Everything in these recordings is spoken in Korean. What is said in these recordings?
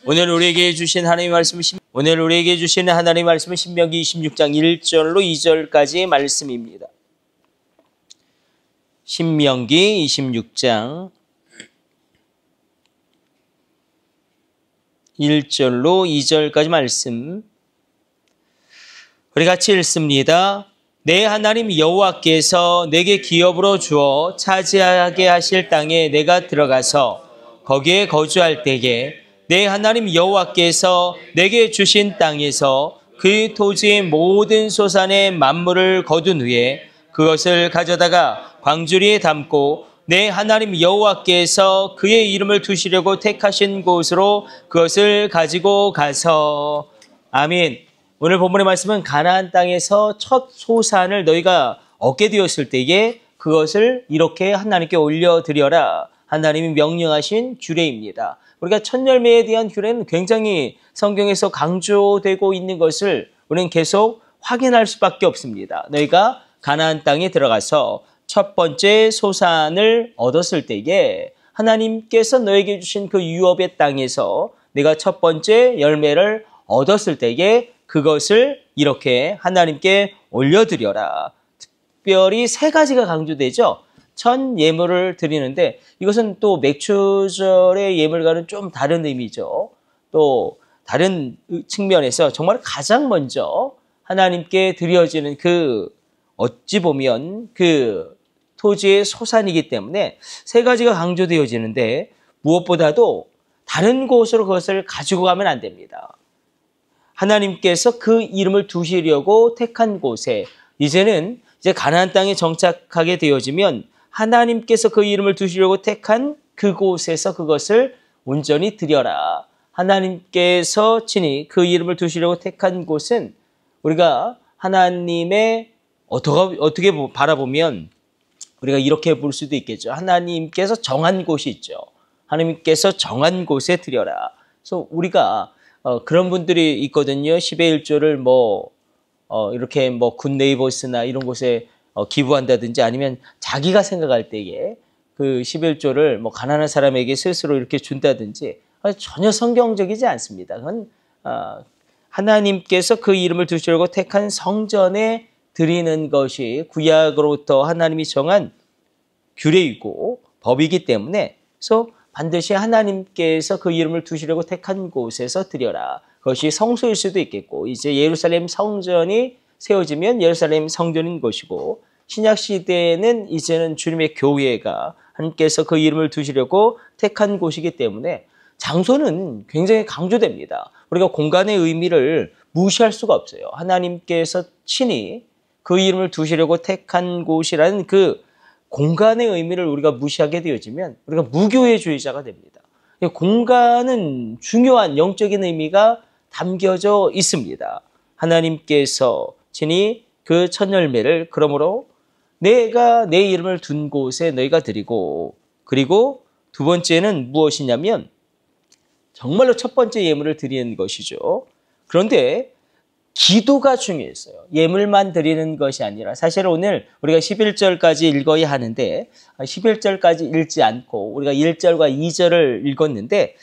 오늘 우리에게 주신 하나님의 말씀은 신명기 26장 1절로 2절까지의 말씀입니다. 신명기 26장 1절로 2절까지 말씀. 우리 같이 읽습니다. 내 하나님 여호와께서 내게 기업으로 주어 차지하게 하실 땅에 내가 들어가서 거기에 거주할 때에 내 하나님 여호와께서 내게 주신 땅에서 그 토지의 모든 소산의 만물을 거둔 후에 그것을 가져다가 광주리에 담고 내 하나님 여호와께서 그의 이름을 두시려고 택하신 곳으로 그것을 가지고 가서. 아멘. 오늘 본문의 말씀은 가나안 땅에서 첫 소산을 너희가 얻게 되었을 때에 그것을 이렇게 하나님께 올려드려라. 하나님이 명령하신 규례입니다. 우리가 첫 열매에 대한 규례는 굉장히 성경에서 강조되고 있는 것을 우리는 계속 확인할 수밖에 없습니다. 너희가 가나안 땅에 들어가서 첫 번째 소산을 얻었을 때에 하나님께서 너에게 주신 그 유업의 땅에서 내가 첫 번째 열매를 얻었을 때에 그것을 이렇게 하나님께 올려드려라. 특별히 세 가지가 강조되죠. 첫 예물을 드리는데 이것은 또 맥주절의 예물과는 좀 다른 의미죠. 또 다른 측면에서 정말 가장 먼저 하나님께 드려지는 그 어찌 보면 그 토지의 소산이기 때문에 세 가지가 강조되어지는데 무엇보다도 다른 곳으로 그것을 가지고 가면 안 됩니다. 하나님께서 그 이름을 두시려고 택한 곳에 이제 가나안 땅에 정착하게 되어지면 하나님께서 그 이름을 두시려고 택한 그곳에서 그것을 온전히 드려라. 하나님께서 친히 그 이름을 두시려고 택한 곳은 우리가 하나님의 어떻게 바라보면 우리가 이렇게 볼 수도 있겠죠. 하나님께서 정한 곳이 있죠. 하나님께서 정한 곳에 드려라. 그래서 우리가 그런 분들이 있거든요. 10의 1조를 이렇게 굿네이버스나 이런 곳에 기부한다든지 아니면 자기가 생각할 때에 그 11조를 가난한 사람에게 스스로 이렇게 준다든지 전혀 성경적이지 않습니다. 그건 하나님께서 그 이름을 두시려고 택한 성전에 드리는 것이 구약으로부터 하나님이 정한 규례이고 법이기 때문에 그래서 반드시 하나님께서 그 이름을 두시려고 택한 곳에서 드려라. 그것이 성소일 수도 있겠고 이제 예루살렘 성전이 세워지면 예루살렘 성전인 것이고 신약 시대에는 이제는 주님의 교회가 하나님께서 그 이름을 두시려고 택한 곳이기 때문에 장소는 굉장히 강조됩니다. 우리가 공간의 의미를 무시할 수가 없어요. 하나님께서 친히 그 이름을 두시려고 택한 곳이라는 그 공간의 의미를 우리가 무시하게 되어지면 우리가 무교회주의자가 됩니다. 공간은 중요한 영적인 의미가 담겨져 있습니다. 하나님께서 친히 그 첫 열매를 그러므로 내가 내 이름을 둔 곳에 너희가 드리고 그리고 두 번째는 무엇이냐면 정말로 첫 번째 예물을 드리는 것이죠. 그런데 기도가 중요했어요. 예물만 드리는 것이 아니라 사실 오늘 우리가 11절까지 읽어야 하는데 11절까지 읽지 않고 우리가 1절과 2절을 읽었는데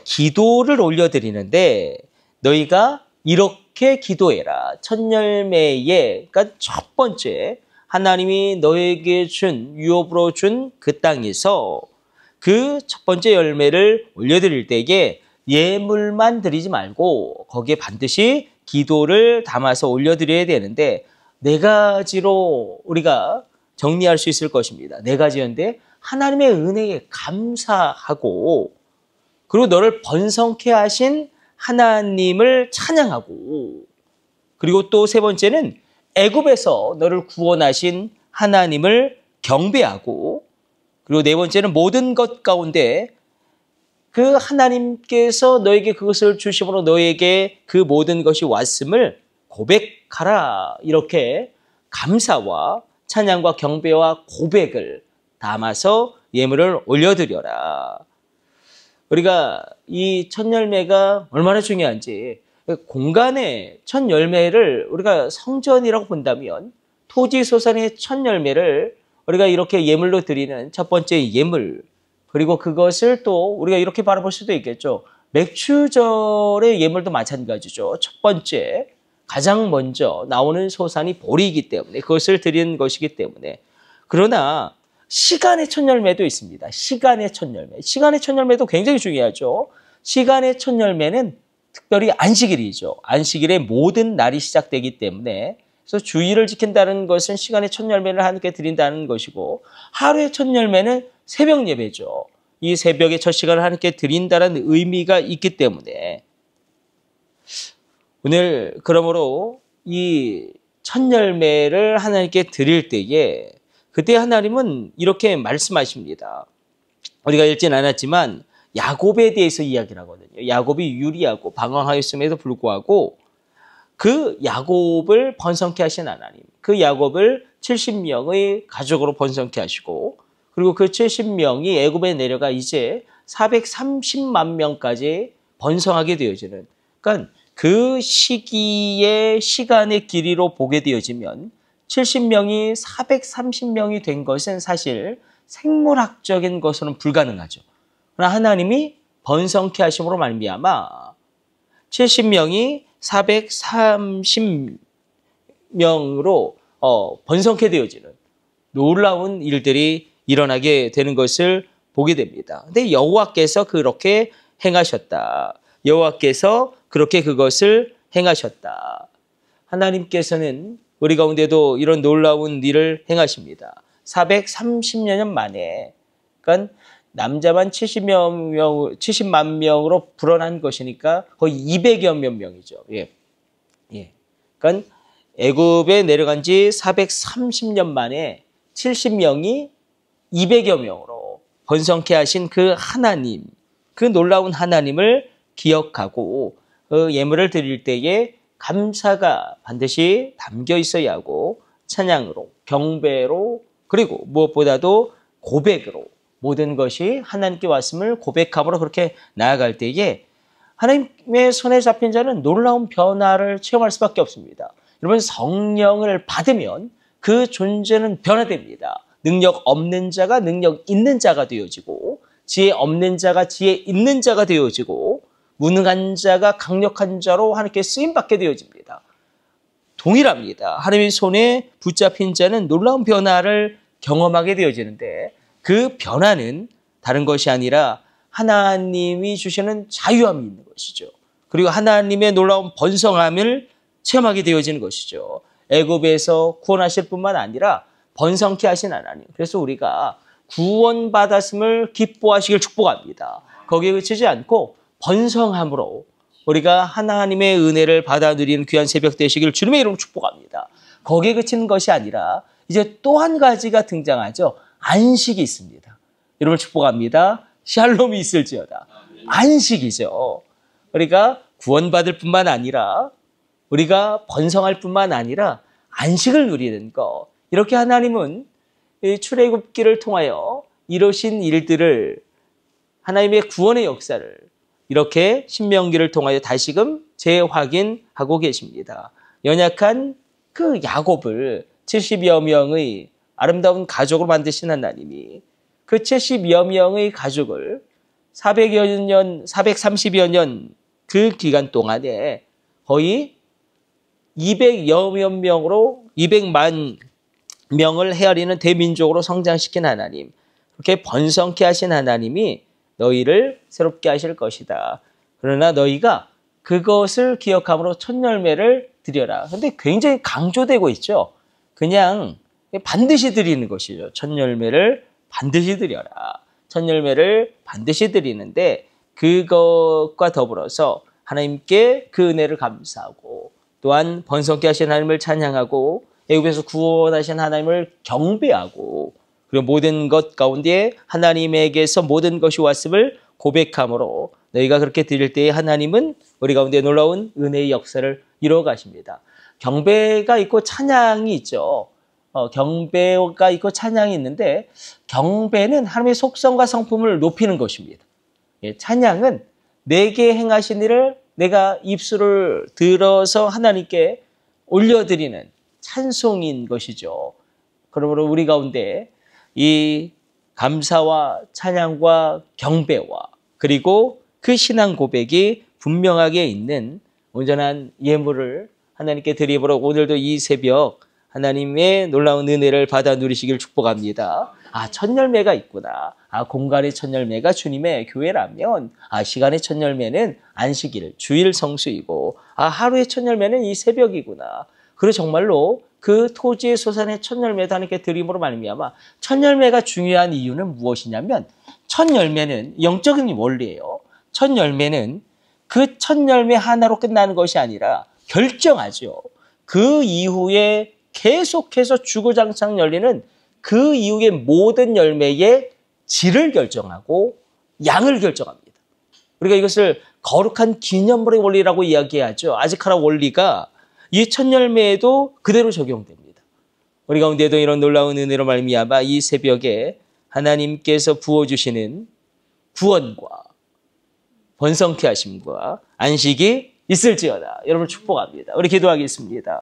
기도를 올려드리는데 너희가 이렇게 기도해라. 첫 열매에 그러니까 첫 번째 하나님이 너에게 준 유업으로 준 그 땅에서 그 첫 번째 열매를 올려드릴 때에 예물만 드리지 말고 거기에 반드시 기도를 담아서 올려드려야 되는데 네 가지로 우리가 정리할 수 있을 것입니다. 네 가지였는데 하나님의 은혜에 감사하고 그리고 너를 번성케 하신 하나님을 찬양하고 그리고 또 세 번째는 애굽에서 너를 구원하신 하나님을 경배하고 그리고 네 번째는 모든 것 가운데 그 하나님께서 너에게 그것을 주심으로 너에게 그 모든 것이 왔음을 고백하라. 이렇게 감사와 찬양과 경배와 고백을 담아서 예물을 올려드려라. 우리가 이 첫 열매가 얼마나 중요한지 공간의 첫 열매를 우리가 성전이라고 본다면 토지 소산의 첫 열매를 우리가 이렇게 예물로 드리는 첫 번째 예물 그리고 그것을 또 우리가 이렇게 바라볼 수도 있겠죠. 맥추절의 예물도 마찬가지죠. 첫 번째, 가장 먼저 나오는 소산이 보리이기 때문에 그것을 드리는 것이기 때문에. 그러나 시간의 첫 열매도 있습니다. 시간의 첫 열매. 시간의 첫 열매도 굉장히 중요하죠. 시간의 첫 열매는 특별히 안식일이죠. 안식일에 모든 날이 시작되기 때문에 그래서 주일을 지킨다는 것은 시간의 첫 열매를 하나님께 드린다는 것이고 하루의 첫 열매는 새벽 예배죠. 이 새벽의 첫 시간을 하나님께 드린다는 의미가 있기 때문에 오늘 그러므로 이 첫 열매를 하나님께 드릴 때에 그때 하나님은 이렇게 말씀하십니다. 우리가 읽진 않았지만 야곱에 대해서 이야기를 하거든요. 야곱이 유리하고 방황하였음에도 불구하고 그 야곱을 번성케 하신 하나님, 그 야곱을 70명의 가족으로 번성케 하시고 그리고 그 70명이 애굽에 내려가 이제 430만 명까지 번성하게 되어지는 그러니까 그 시기의 시간의 길이로 보게 되어지면 70명이 430명이 된 것은 사실 생물학적인 것으로는 불가능하죠. 그러나 하나님이 번성케 하심으로 말미암아 70명이 430명으로 번성케 되어지는 놀라운 일들이 일어나게 되는 것을 보게 됩니다. 근데 여호와께서 그렇게 행하셨다. 여호와께서 그렇게 그것을 행하셨다. 하나님께서는 우리 가운데도 이런 놀라운 일을 행하십니다. 430년 만에, 그러니까 남자만 70만 명으로 불어난 것이니까 거의 200여 명이죠. 예. 그러니까 애굽에 내려간 지 430년 만에 70명이 200여 명으로 번성케 하신 그 하나님, 그 놀라운 하나님을 기억하고 그 예물을 드릴 때에 감사가 반드시 담겨 있어야 하고 찬양으로, 경배로, 그리고 무엇보다도 고백으로 모든 것이 하나님께 왔음을 고백함으로 그렇게 나아갈 때에 하나님의 손에 잡힌 자는 놀라운 변화를 체험할 수밖에 없습니다. 여러분 성령을 받으면 그 존재는 변화됩니다. 능력 없는 자가 능력 있는 자가 되어지고 지혜 없는 자가 지혜 있는 자가 되어지고 무능한 자가 강력한 자로 하나님께 쓰임받게 되어집니다. 동일합니다. 하나님의 손에 붙잡힌 자는 놀라운 변화를 경험하게 되어지는데 그 변화는 다른 것이 아니라 하나님이 주시는 자유함이 있는 것이죠. 그리고 하나님의 놀라운 번성함을 체험하게 되어지는 것이죠. 애굽에서 구원하실 뿐만 아니라 번성케 하신 하나님. 그래서 우리가 구원받았음을 기뻐하시길 축복합니다. 거기에 그치지 않고 번성함으로 우리가 하나님의 은혜를 받아 누리는 귀한 새벽 되시길 주님의 이름으로 축복합니다. 거기에 그치는 것이 아니라 이제 또 한 가지가 등장하죠. 안식이 있습니다. 여러분 축복합니다. 샬롬이 있을지어다. 안식이죠. 우리가 구원받을 뿐만 아니라 우리가 번성할 뿐만 아니라 안식을 누리는 것. 이렇게 하나님은 출애굽기를 통하여 이루신 일들을 하나님의 구원의 역사를 이렇게 신명기를 통하여 다시금 재확인하고 계십니다. 연약한 그 야곱을 70여 명의 아름다운 가족으로 만드신 하나님이 그 70여 명의 가족을 430여 년 그 기간 동안에 거의 200여 명으로 200만 명을 헤아리는 대민족으로 성장시킨 하나님, 그렇게 번성케 하신 하나님이 너희를 새롭게 하실 것이다. 그러나 너희가 그것을 기억함으로 첫 열매를 드려라. 근데 굉장히 강조되고 있죠. 그냥 반드시 드리는 것이죠. 첫 열매를 반드시 드려라. 첫 열매를 반드시 드리는데 그것과 더불어서 하나님께 그 은혜를 감사하고 또한 번성케 하신 하나님을 찬양하고 애굽에서 구원하신 하나님을 경배하고 그리고 모든 것 가운데 하나님에게서 모든 것이 왔음을 고백함으로 너희가 그렇게 드릴 때에 하나님은 우리 가운데 놀라운 은혜의 역사를 이루어 가십니다. 경배가 있고 찬양이 있죠. 경배가 있고 찬양이 있는데 경배는 하나님의 속성과 성품을 높이는 것입니다. 찬양은 내게 행하신 일을 내가 입술을 들어서 하나님께 올려드리는 찬송인 것이죠. 그러므로 우리 가운데 이 감사와 찬양과 경배와 그리고 그 신앙 고백이 분명하게 있는 온전한 예물을 하나님께 드리므로 오늘도 이 새벽 하나님의 놀라운 은혜를 받아 누리시길 축복합니다. 아, 첫 열매가 있구나. 아, 공간의 첫 열매가 주님의 교회라면, 아, 시간의 첫 열매는 안식일, 주일 성수이고, 아, 하루의 첫 열매는 이 새벽이구나. 그리고 정말로 그 토지의 소산의 첫 열매도 하나님께 드림으로 말미암아 첫 열매가 중요한 이유는 무엇이냐면, 첫 열매는 영적인 원리예요. 첫 열매는 그 첫 열매 하나로 끝나는 것이 아니라 결정하죠. 그 이후에 계속해서 주구장창 열리는 그 이후의 모든 열매의 질을 결정하고 양을 결정합니다. 우리가 이것을 거룩한 기념물의 원리라고 이야기하죠. 아지카라 원리가 이 첫 열매에도 그대로 적용됩니다. 우리 가운데도 이런 놀라운 은혜로 말미암아 이 새벽에 하나님께서 부어주시는 구원과 번성케 하심과 안식이 있을지어다. 여러분 축복합니다. 우리 기도하겠습니다.